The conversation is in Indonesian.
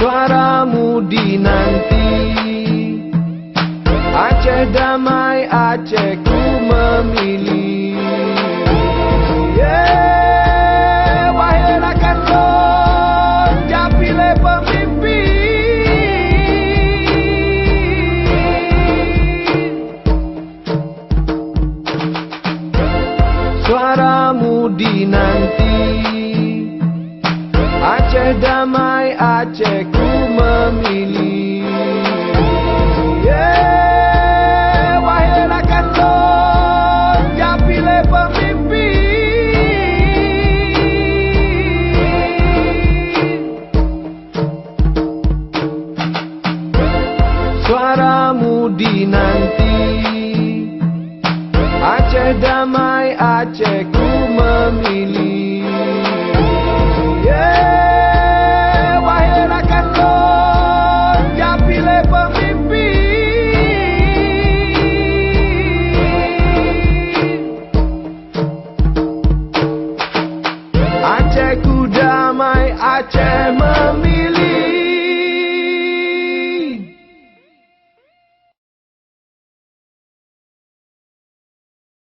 suaramu dinanti. Aceh damai, Aceh ku memilih. Wahai rakan lo, capile pemimpin. Suaramu dinanti. Aceh damai, Aceh ku memilih. Wahai rakan lo, capile pemimpin. Suaramu dinanti. Aceh damai, Aceh ku memilih. Wahai rakan lo, capile pemimpin. Aceh ku damai, Aceh memilih.